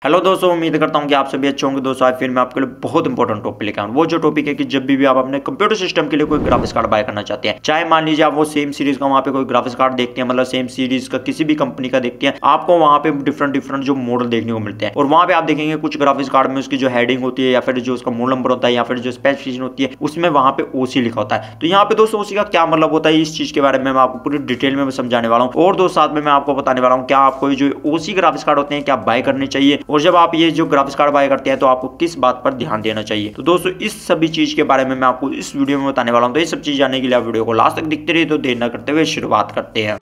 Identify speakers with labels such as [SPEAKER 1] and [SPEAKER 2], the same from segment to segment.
[SPEAKER 1] Hello दोस्तों, उम्मीद करता हूं कि आप सभी अच्छे होंगे। दोस्तों आज फिर मैं आपके लिए बहुत इंपॉर्टेंट टॉपिक लेकर आऊं। वो जो टॉपिक है कि जब भी आप अपने कंप्यूटर सिस्टम के लिए कोई ग्राफिक्स कार्ड बाय करना चाहते हैं, चाहे मान लीजिए आप वो सेम सीरीज का वहां पे कोई ग्राफिक्स कार्ड देखते हैं, मतलब सेम सीरीज का किसी भी कंपनी का देखते हैं, आपको वहां पे डिफरेंट जो मॉडल देखने को मिलते हैं। और वहां पे आप देखेंगे कुछ ग्राफिक्स कार्ड में उसकी जो हेडिंग होती है या फिर जो उसका मॉडल नंबर होता है या फिर जो स्पेसिफिकेशन होती है उसमें वहां पे ओसी लिखा होता है। तो यहाँ पे दोस्तों ओसी का क्या मतलब होता है, इस चीज के बारे में मैं आपको पूरी डिटेल में समझाने वाला हूँ। और दोस्तों साथ में मैं आपको बताने वाला हूँ क्या आपको जो ओसी ग्राफिक्स कार्ड होते हैं क्या बाय करने चाहिए, और जब आप ये जो ग्राफिक्स कार्ड बाय करते हैं तो आपको किस बात पर ध्यान देना चाहिए। तो दोस्तों इस सभी चीज के बारे में मैं आपको इस वीडियो में बताने वाला हूं। तो ये सब चीज जानने के लिए आप वीडियो को लास्ट तक दिखते रहिए। तो देर न करते हुए शुरुआत करते हैं।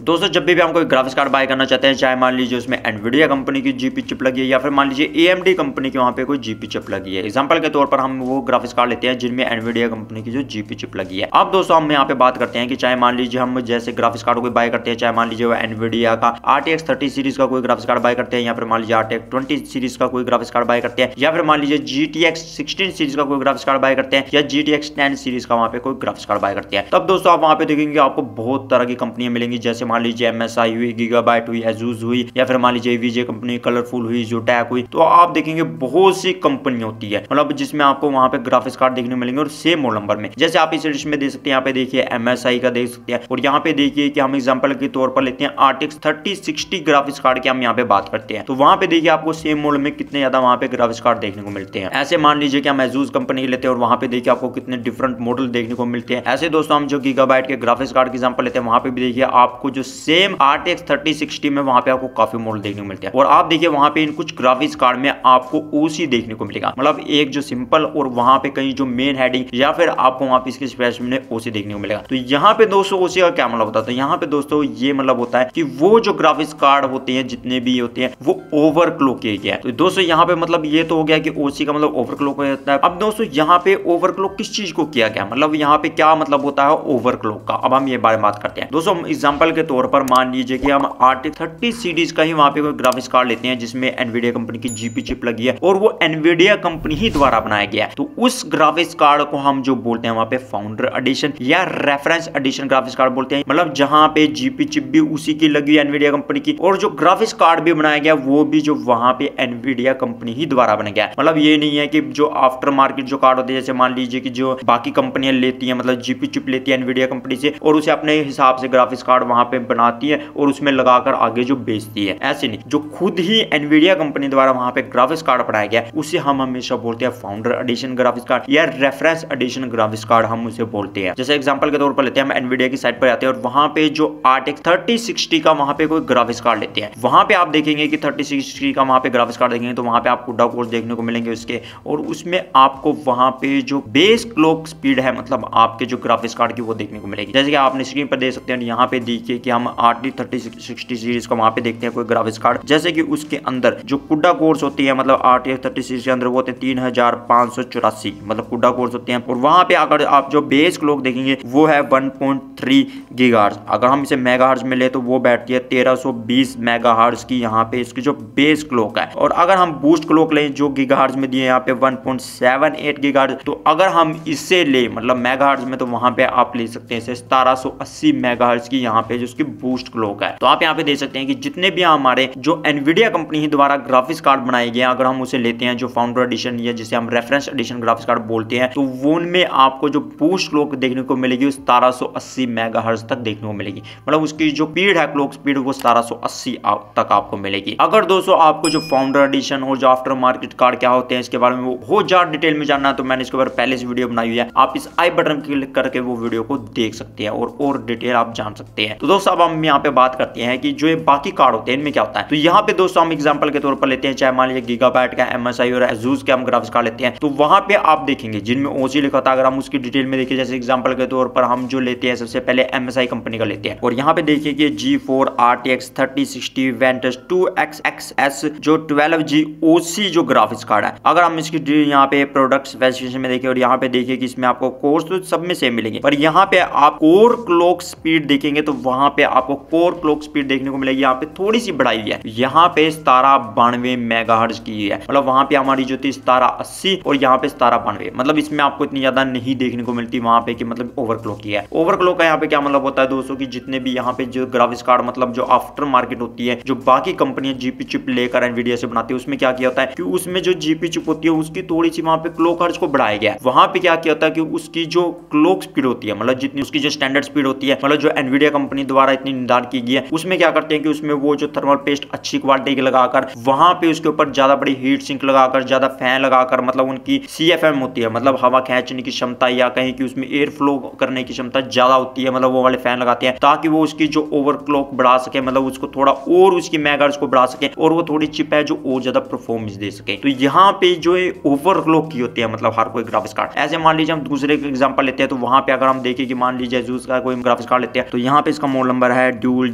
[SPEAKER 1] दोस्तों जब भी हम कोई ग्राफिक्स कार्ड बाय करना चाहते हैं, चाहे मान लीजिए उसमें एनवीडिया कंपनी की जीपी चिप लगी है या फिर मान लीजिए एएमडी कंपनी की वहां पे कोई जीपी चिप लगी है, एग्जांपल के तौर पर हम वो ग्राफिक्स कार्ड लेते हैं जिनमें एनवीडिया कंपनी की जो जीपी चिप लगी है। अब दोस्तों हम यहाँ पे बात करते हैं कि चाहे मान लीजिए हम जैसे ग्राफिक्स कार्ड को बाय करते हैं, चाहे मान लीजिए वो एनवीडिया का RTX 30 सीरीज का कोई ग्राफिक्स कार्ड बाय करते हैं या फिर मान लीजिए RTX 20 सीरीज का कोई ग्राफिक्स कार्ड बाय करते हैं या फिर मान लीजिए GTX 16 सीरीज का कोई ग्राफिक्स कार्ड बाय करते हैं या GTX 10 सीरीज का वहां पे कोई ग्राफिक्स कार्ड बाय करते हैं, तब दोस्तों आप वहां पे देखेंगे आपको बहुत तरह की कंपनियां मिलेंगी। जैसे मान लीजिए MSI हुई, गीगाबाइट हुई, एजूस हुई या फिर मान लीजिए विजय कंपनी, कलरफुल हुई, जोटैक हुई। तो आप देखेंगे बहुत सी कंपनी होती है, मतलब जिसमें आपको वहां पे ग्राफिक्स कार्ड देखने को मिलेंगे और सेम मॉडल नंबर में। जैसे आप इस लिस्ट में देख सकते हैं, यहाँ पे देखिए MSI का देख सकते हैं, और यहाँ पे देखिए कि हम एग्जांपल के तौर पर लेते हैं RTX 3060 ग्राफिक्स कार्ड की हम यहाँ पे बात करते हैं। तो वहां पे देखिए आपको सेम मॉडल में कितने ज्यादा वहां पे ग्राफिक्स कार्ड देखने को मिलते हैं। ऐसे मान लीजिए कि हम एजूस कंपनी के लेते हैं और वहां पे देखिए आपको कितने डिफरेंट मॉडल देखने को मिलते हैं। ऐसे दोस्तों हम जो गीगाबाइट के ग्राफिक्स कार्ड की एग्जांपल लेते हैं, वहां पे भी देखिए आपको जो सेम RTX 3060 में वहां पे आपको काफी मॉडल देखने को मिलते हैं। और आप देखिए वहां पे इन कुछ ग्राफिक्स कार्ड में आपको ओसी देखने को मिलेगा, मतलब एक जो सिंपल और वहां पे कहीं जो मेन हेडिंग या फिर आपको वहां पे इसके स्पेसिफिकेशन में ओसी देखने को मिलेगा। तो यहाँ पे दोस्तों ओसी का क्या मतलब होता है, तो यहाँ पे दोस्तों ये मतलब होता है कि वो जो ग्राफिक्स कार्ड होते हैं जितने भी होते हैं वो ओवरक्लॉक किए गए हैं। तो दोस्तों यहाँ पे मतलब ये तो हो गया कि ओसी का मतलब ओवरक्लॉक हो जाता है। अब दोस्तों यहाँ पे ओवरक्लॉक किस चीज को किया गया, मतलब यहाँ पे क्या मतलब होता है ओवरक्लॉक का, अब हम ये बारे में बात करते हैं। दोस्तों एग्जांपल के तौर पर मान लीजिए कि हम RTX 30 सीरीज का ही वहां पे कोई ग्राफिक्स कार्ड लेते हैं जिसमें एनवीडिया कंपनी की जीपी चिप लगी है और वो एनवीडिया कंपनी ही द्वारा बनाया गया है। तो उस ग्राफिक्स कार्ड को हम जो बोलते हैं वहां पे फाउंडर एडिशन या रेफरेंस एडिशन ग्राफिक्स कार्ड बोलते हैं, मतलब जहां पे जीपी चिप भी उसी की लगी है एनवीडिया कंपनी की, और जो ग्राफिक्स कार्ड भी बनाया गया वो भी जो वहां पे एनवीडिया कंपनी ही द्वारा बनाया गया। मतलब ये नहीं है कि जो आफ्टर मार्केट जो कार्ड होते हैं, जैसे मान लीजिए कि जो बाकी कंपनियां लेती है, मतलब जीपी चिप लेती है एनवीडिया कंपनी से और उसे अपने हिसाब से ग्राफिक्स कार्ड वहां पे बनाती है और उसमें लगाकर आगे जो बेचती है, ऐसे नहीं। जो खुद ही एनवीडिया कंपनी द्वारा वहां पे ग्राफिक्स कार्ड बनाया गया उसे हम हमेशा बोलते हैं फाउंडर एडिशन ग्राफिक्स कार्ड या रेफरेंस एडिशन ग्राफिक्स कार्ड हम उसे बोलते हैं। जैसे एग्जांपल के तौर पर लेते हैं, हम एनवीडिया की साइट पर आते हैं और वहां पे जो RTX 3060 का वहां पे कोई ग्राफिक्स कार्ड लेते हैं, वहां पे आप देखेंगे कि 3060 का वहां पे ग्राफिक्स कार्ड देखेंगे तो वहां पे आपको CUDA कोर्स देखने को मिलेंगे उसके, और उसमें आपको वहां पे जो बेस क्लॉक स्पीड है, मतलब आपके जो ग्राफिक्स कार्ड की वो देखने को मिलेगी। जैसे कि आपने स्क्रीन पर देख सकते हैं, यहाँ पे देखिए कि हम RTX 3060 सीरीज का वहां पे देखते हैं कोई ग्राफिक्स कार्ड, जैसे कि उसके अंदर जो CUDA कोर्स होती है, मतलब RTX 30 सीरीज के अंदर वो होते हैं 3584, मतलब CUDA कोर्स होते हैं। और वहां पे अगर आप जो बेस क्लॉक देखेंगे वो है 1.3 गीगाहर्ट्ज। अगर हम इसे मेगाहर्ट्ज में ले तो वो बैठती है 1320 मेगाहर्ट्ज की यहाँ पे इसकी जो बेस क्लॉक है। और अगर हम बूस्ट क्लॉक लें जो गीगाहर्ट्ज में दिए यहाँ पे 1.78 गीगाहर्ट्ज, तो अगर हम इसे ले मतलब मेगाहर्ट्ज में तो वहां पे आप ले सकते हैं इसे 1780 मेगाहर्ट्ज की यहाँ पे जो उसकी बूस्ट क्लॉक है। तो आप यहाँ पे देख सकते हैं कि जितने भी हमारे जो एनवीडिया कंपनी ही द्वारा ग्राफिक्स कार्ड बनाए गए, अगर हम उसे लेते हैं जो फाउंडर एडिशन या जिसे हम रेफरेंस एडिशन ग्राफिक्स कार्ड बोलते हैं, तो उनमें आपको जो बूस्ट क्लॉक देखने को मिलेगी 1780 मेगाहर्ट्ज तक देखने को मिलेगी, मतलब उसकी जो स्पीड है क्लॉक स्पीड वो 1780 तक आपको मिलेगी। अगर दोस्तों आपको जो फाउंडर एडिशन और जो आफ्टर मार्केट कार्ड क्या होते हैं इसके बारे में वो बहुत ज्यादा डिटेल में जानना है, तो मैंने इसके बारे में पहले से वीडियो बनाई हुई है, आप इस आई बटन क्लिक करके वो वीडियो को देख सकते हैं और डिटेल आप जान सकते हैं। तो दोस्तों अब हम यहाँ पे बात करते हैं कि जो ये बाकी कार्ड होते हैं इनमें क्या होता है। तो यहाँ पे दोस्तों हम एग्जांपल के तौर पर लेते हैं, चाहे मान लीजिए गीगाबाइट का, MSI और एजूस के हम ग्राफिक्स कार्ड लेते हैं, तो वहां पे आप देखेंगे जिनमें ओसी लिखा था, अगर हम उसकी डिटेल में देखिए, जैसे एग्जांपल के तौर पर हम जो लेते हैं सबसे पहले MSI कंपनी का लेते हैं, और यहाँ पे देखिए कि G4 RTX 3060 Ventus 2XXS जो 12G OC जो ग्राफिक्स कार्ड है, अगर हम इसकी यहाँ पे प्रोडक्ट स्पेसिफिकेशन में देखिए और यहाँ पे देखिए कि इसमें आपको कोर्स तो सब में सेम मिलेंगे, पर यहाँ पे आप कोर क्लॉक स्पीड देखेंगे तो वहां पे आपको कोर क्लॉक स्पीड देखने को मिलेगी, यहाँ पे थोड़ी सी बढ़ाई है, यहाँ पे 1792 मेगाहर्ट्ज की है, मतलब वहां पे हमारी जो थी 1780 और यहाँ पे 1792, मतलब इसमें आपको इतनी ज्यादा नहीं देखने को मिलती वहां पे कि मतलब ओवरक्लॉक की है। ओवरक्लॉक का यहाँ पे क्या मतलब होता है दोस्तों कि जितने भी यहाँ पे जो ग्राफिक्स कार्ड मतलब जो आफ्टर मार्केट होती है, जो बाकी कंपनियां जीपी चिप लेकर एनवीडिया से बनाती है, उसमें क्या किया होता है कि उसमें जो जीपी चिप होती है उसकी थोड़ी सी वहां पे क्लॉक हर्ट्ज को बढ़ाया गया है। वहां पे क्या किया होता है कि उसकी जो क्लॉक स्पीड होती है, मतलब जितनी उसकी जो स्टैंडर्ड स्पीड होती है, मतलब जो एनवीडिया कंपनी द्वारा इतनी निर्धारित की गई है, उसमें क्या करते हैं कि उसमें वो जो थर्मल पेस्ट अच्छी क्वालिटी के लगाकर वहां पे उसके ऊपर ज्यादा बड़ी हीट सिंक लगाकर, ज्यादा फैन लगाकर, मतलब उनकी CFM होती है, मतलब हवा खींचने की क्षमता या कहीं कि उसमें एयर फ्लो करने की क्षमता ज्यादा होती है, मतलब वो वाले फैन लगाते हैं ताकि वो उसकी जो ओवरक्लॉक बढ़ा सके, मतलब उसको थोड़ा और उसकी मेगाहर्ट्ज को बढ़ा सके और वो थोड़ी चिप है जो और ज्यादा परफॉर्मेंस दे सके। तो यहाँ पे जो ओवरक्लॉक की होती है मतलब हर कोई ग्राफिक्स कार्ड, ऐसे मान लीजिए हम दूसरे एग्जांपल लेते हैं, तो वहां पे अगर हम देखें कि मान लीजिए ASUS का कोई ग्राफिक्स कार्ड लेते हैं, तो यहाँ पे इसका मॉडल नंबर है dual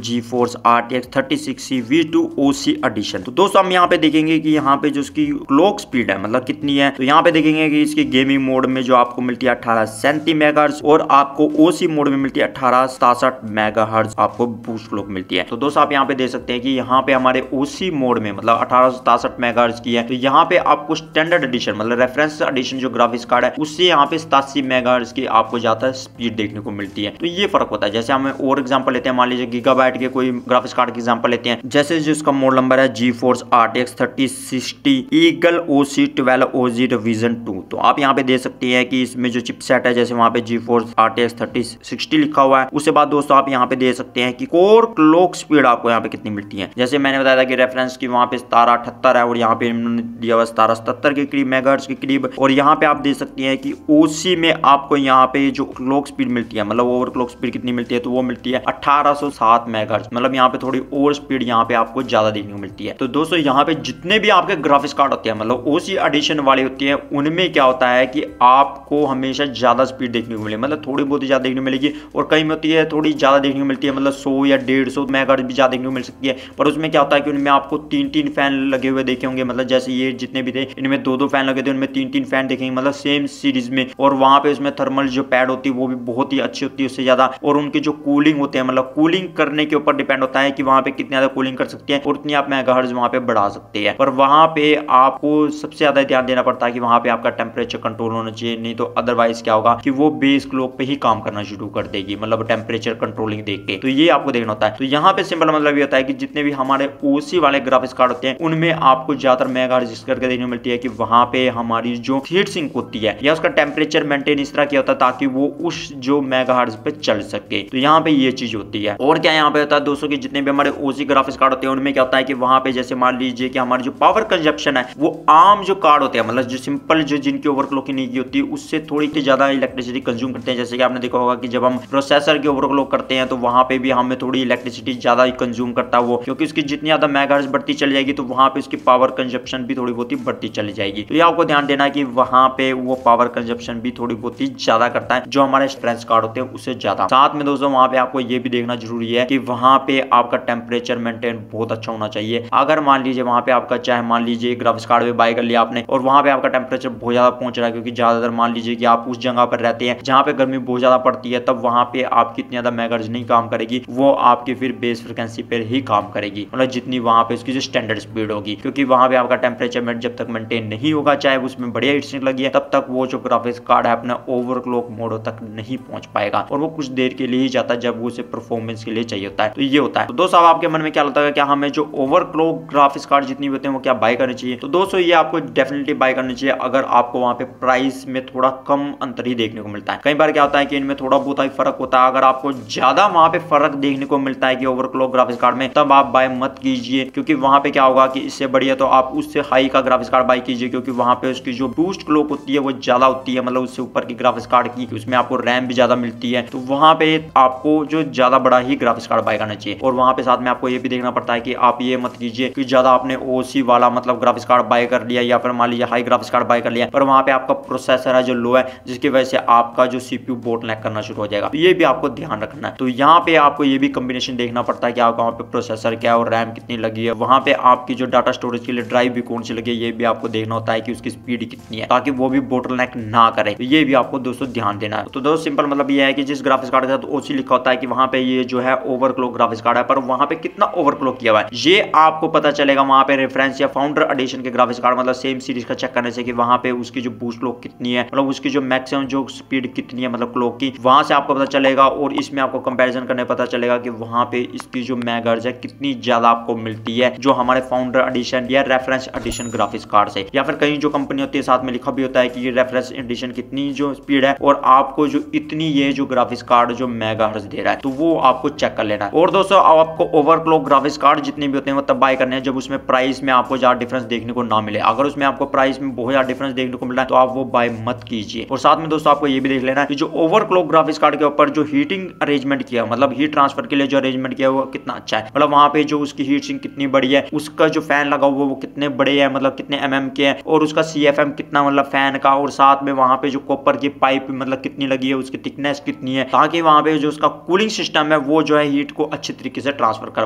[SPEAKER 1] GeForce RTX 3060 V2 OC एडिशन। तो दोस्तों हम यहाँ पे देखेंगे कि यहाँ पे जो इसकी क्लॉक स्पीड है मतलब कितनी है, तो यहाँ पे देखेंगे कि इसकी गेमिंग मोड में जो आपको मिलती है 1837 मेगाहर्ट्ज और आपको OC मोड में मिलती है 1867 मेगाहर्ट्ज आपको बूस्ट क्लॉक मिलती है। तो दोस्तों आप यहाँ पे देख सकते हैं कि यहाँ पे हमारे OC मोड में मतलब 1867 मेगाहर्ट्ज की है, तो यहाँ पे आपको स्टैंडर्ड एडिशन मतलब रेफरेंस एडिशन जो ग्राफिक्स कार्ड है उससे यहाँ पे 87 मेगाहर्ट्ज की आपको ज्यादा स्पीड देखने को मिलती है। तो ये फर्क होता है। जैसे हम और एग्जांपल लेते हैं, मान लीजिए गीगाबाइट के कोई ग्राफिक्स कार्ड के एग्जांपल लेते हैं, जैसे जिसका मॉडल नंबर है GeForce RTX 3060 Eagle OC 12OG Revision 2। तो आप यहाँ पे देख सकते हैं कि इसमें जो चिपसेट है, जैसे वहां पे GeForce RTX 3060 लिखा हुआ है, उसके बाद दोस्तों आप यहाँ पे देख सकते हैं कि कोर क्लॉक स्पीड आपको यहाँ पे कितनी मिलती है। जैसे मैंने बताया था कि रेफरेंस की वहां पे 1778 है और यहाँ पे इन्होंने दिया हुआ 1777 के करीब मेगाहर्ट्ज के करीब, और यहाँ पे आप देख सकते हैं कि OC में आपको यहाँ पे जो क्लॉक स्पीड मिलती है मतलब ओवर क्लॉक स्पीड कितनी मिलती है, तो वो मिलती है 1807 मेगाहर्ट्ज, मतलब यहाँ पे थोड़ी और स्पीड यहाँ पे आपको ज्यादा देखने को मिलती है। तो दोस्तों यहाँ पे जितने भी आपके ग्राफिक्स कार्ड होते हैं मतलब OC एडिशन वाले होती है, उनमें क्या होता है कि आपको हमेशा ज्यादा स्पीड देखने को मिलेगी, मतलब थोड़ी बहुत ही ज्यादा देखने को मिलेगी, और कई में होती है थोड़ी ज्यादा देखने को मिलती है, मतलब 100 या 150 मेगाहर्ट्ज भी ज्यादा देखने को मिल सकती है। पर उसमें क्या होता है कि उनमें आपको 3-3 फैन लगे हुए देखे होंगे, मतलब जैसे ये जितने भी थे इनमें 2-2 फैन लगे थे, उनमें 3-3 फैन देखेंगे मतलब सेम सीरीज में, और वहां पे उसमें थर्मल जो पैड होती है वो भी बहुत ही अच्छी होती है उससे ज्यादा, और उनकी जो कूलिंग होते हैं मतलब कूलिंग करने के ऊपर डिपेंड होता है कि वहां पे कितनी ज्यादा कूलिंग कर सकते हैं और उतनी आप मेगाहर्ट्ज वहां पे बढ़ा सकते हैं। पर वहां पे आपको सबसे ज्यादा ध्यान देना पड़ता है कि वहां पे आपका टेम्परेचर कंट्रोल होना चाहिए, नहीं तो अदरवाइज क्या होगा कि वो बेस क्लॉक पे ही काम करना शुरू कर देगी, मतलब टेम्परेचर कंट्रोलिंग देख के। तो ये आपको देखना होता है। तो यहाँ पे सिंपल मतलब ये होता है कि जितने भी हमारे OC वाले ग्राफिक्स कार्ड होते हैं उनमें आपको ज्यादातर मेगाहर्ट्ज करके देखने को मिलती है कि वहां पे हमारी जो हीट सिंक होती है या उसका टेम्परेचर मेंटेन इस तरह किया होता है ताकि वो उस जो मेगाहर्ट्ज पे चल सके। तो यहाँ पे ये चीज होती है। और क्या यहाँ पे होता है दोस्तों कि जितने भी हमारे OC ग्राफिक्स कार्ड होते हैं उनमें क्या होता है कि वहां पे जैसे मान लीजिए कि हमारी जो पावर कंजप्शन है वो आम जो कार्ड होते हैं मतलब जो सिंपल जो जिनकी ओवरक्लॉकिंग नहीं की होती है उससे थोड़ी ज्यादा इलेक्ट्रिसिटी कंज्यूम करते हैं। जैसे कि आपने देखा होगा कि जब हम प्रोसेसर की ओवरक्लॉक करते हैं तो वहां पे भी हमें थोड़ी इलेक्ट्रिसिटी ज्यादा कंज्यूम करता है वो, क्योंकि उसकी जितनी ज्यादा मेगाहर्ट्ज बढ़ती चली जाएगी तो वहां पे उसकी पावर कंजप्शन भी थोड़ी बहुत ही बढ़ती चली जाएगी। तो ये आपको ध्यान देना है कि वहां पे वो पावर कंजप्शन भी थोड़ी बहुत ही ज्यादा करता है जो हमारे रेफरेंस कार्ड होते हैं उससे ज्यादा। साथ में दोस्तों वहां पे आपको ये भी देखना जरूरी है कि वहां पे आपका टेम्परेचर मेंटेन बहुत अच्छा होना चाहिए। अगर मान लीजिए वहां पे आपका चाहे मान लीजिए ग्राफिक्स कार्ड भी बाय कर लिया आपने और वहां पे आपका टेम्परेचर बहुत ज्यादा पहुंच रहा है, क्योंकि ज्यादातर मान लीजिए कि आप उस जगह पर रहते हैं जहां पे गर्मी बहुत ज्यादा पड़ती है, तब वहां पे आपकी इतनी ज्यादा मेगाहर्ट्ज नहीं काम करेगी, वो आपकी फिर बेस फ्रिक्वेंसी पर ही काम करेगी, मतलब जितनी वहां पे उसकी जो स्टैंडर्ड स्पीड होगी, क्योंकि वहां पे आपका टेम्परेचर जब तक मेंटेन नहीं होगा चाहे उसमें बढ़िया हीट सिंक लगी है तब तक वो जो ग्राफिक्स कार्ड है अपना ओवरक्लॉक मोड तक नहीं पहुंच पाएगा और वो कुछ देर के लिए ही जाता है जब वो उसे परफॉर्मेंस के लिए चाहिए होता है। तो ये होता है। तो दोस्तों आपके मन में क्या लगता है क्या हमें जो ओवरक्लॉक ग्राफिक्स कार्ड जितनी होते हैं वो क्या बाय करनी चाहिए? तो दोस्तों ये आपको डेफिनेटली बाय करनी चाहिए अगर आपको वहां पे प्राइस में थोड़ा कम अंतर ही देखने को मिलता है। कई बार क्या होता है कि इनमें थोड़ा बहुत ही फर्क होता है, अगर आपको ज्यादा वहां पे फर्क देखने को मिलता है कि ओवरक्लॉक ग्राफिक्स कार्ड में, तब आप बाय मत कीजिए, क्योंकि वहां पे क्या होगा कि इससे बढ़िया तो आप उससे हाई का ग्राफिक्स कार्ड बाय कीजिए, क्योंकि वहां पे उसकी जो बूस्ट क्लॉक होती है वो ज्यादा होती है, मतलब उससे ऊपर की ग्राफिक्स कार्ड की उसमें आपको रैम भी ज्यादा मिलती है। तो वहां पे आपको जो ज्यादा बड़ा ही ग्राफिक्स कार्ड बाय करना चाहिए। और वहां पे साथ में आपको ये भी देखना पड़ता है कि आप ये मत कीजिए कि ज्यादा आपने OC वाला मतलब ग्राफिक्स कार्ड बाय कर लिया या फिर मान लीजिए हाई ग्राफिक्स कार्ड बाय कर लिया, पर वहां पे आपका प्रोसेसर है जो लो है, जिसकी वजह से आपका जो CPU बोटलनेक करना शुरू हो जाएगा। तो ये भी आपको ध्यान रखना है। तो यहाँ पे आपको ये भी कॉम्बिनेशन देखना पड़ता है कि आपका वहाँ पे प्रोसेसर क्या है और रैम कितनी लगी है, वहां पे आपकी जो डाटा स्टोरेज के लिए ड्राइव भी कौन सी लगी है, ये भी आपको देखना होता है कि उसकी स्पीड कितनी है, ताकि वो भी बोटलनेक ना करे। तो ये भी आपको दोस्तों ध्यान देना है। तो दोस्तों सिंपल मतलब ये है कि जिस ग्राफिक्स कार्ड के साथ OC लिखा होता है कि वहां पे ये जो है ओवरक्लॉक ग्राफिक्स कार्ड है, पर वहां पे कितना ओवरक्लॉक किया हुआ है ये आपको पता चलेगा वहां पे रेफरेंस या फाउंडर एडिशन के ग्राफिक्स कार्ड मतलब सेम सीरीज का चेक करने से कि वहां पे उसकी जो बूस्ट क्लॉक कितनी है, मतलब उसकी जो मैक्सिमम जो स्पीड कितनी है मतलब क्लॉक की, वहां से आपको पता चलेगा। और इसमें आपको कंपैरिजन करने पता चलेगा कि वहां पे इसकी जो मेगाहर्ट्ज है कितनी ज्यादा आपको मिलती है जो हमारे फाउंडर एडिशन या रेफरेंस एडिशन ग्राफिक्स कार्ड से। या फिर कहीं जो कंपनी होती है साथ में लिखा भी होता है कि ये रेफरेंस एडिशन कितनी जो स्पीड है और आपको जो इतनी ये जो ग्राफिक्स कार्ड जो मेगाहर्ट्ज दे रहा है, तो वो आपको चेक कर लेना है। और दोस्तों आपको ओवरक्लॉक ग्राफिक्स कार्ड जितने भी होते हैं वो तब बाय करने हैं जब उसमें प्राइस में आपको ज्यादा डिफरेंस देखने को ना मिले। अगर उसमें आपको प्राइस में बहुत ज्यादा डिफरेंस देखने को मिला है तो आप वो बाय मत कीजिए। और साथ में दोस्तों आपको ये भी देख लेना कि जो ओवरक्लॉक ग्राफिक्स कार्ड के ऊपर जो हीटिंग अरेंजमेंट किया मतलब हीट ट्रांसफर के लिए जो अरेंजमेंट किया वो कितना अच्छा है, मतलब वहां पे जो उसकी हीट सिंक कितनी बड़ी है, उसका जो फैन लगा हुआ वो कितने बड़े है मतलब कितने mm के है, और उसका CFM कितना मतलब फैन का, और साथ में वहां पे जो कॉपर की पाइप मतलब कितनी लगी है, उसकी थिकनेस कितनी है, ताकि वहां पे जो उसका कूलिंग सिस्टम है वो जो है हीट को अच्छी तरीके से ट्रांसफर कर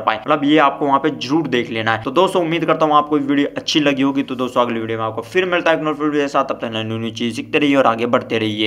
[SPEAKER 1] पाए। मतलब ये आपको वहां पे जरूर देख लेना है। तो दोस्तों उम्मीद करता हूँ आपको वीडियो अच्छी लगी होगी। तो दोस्तों अगली वीडियो में आपको फिर मिलता है एक नई वीडियो के साथ, तब तक नई चीज सीखते रहिए और आगे बढ़ते रहिए।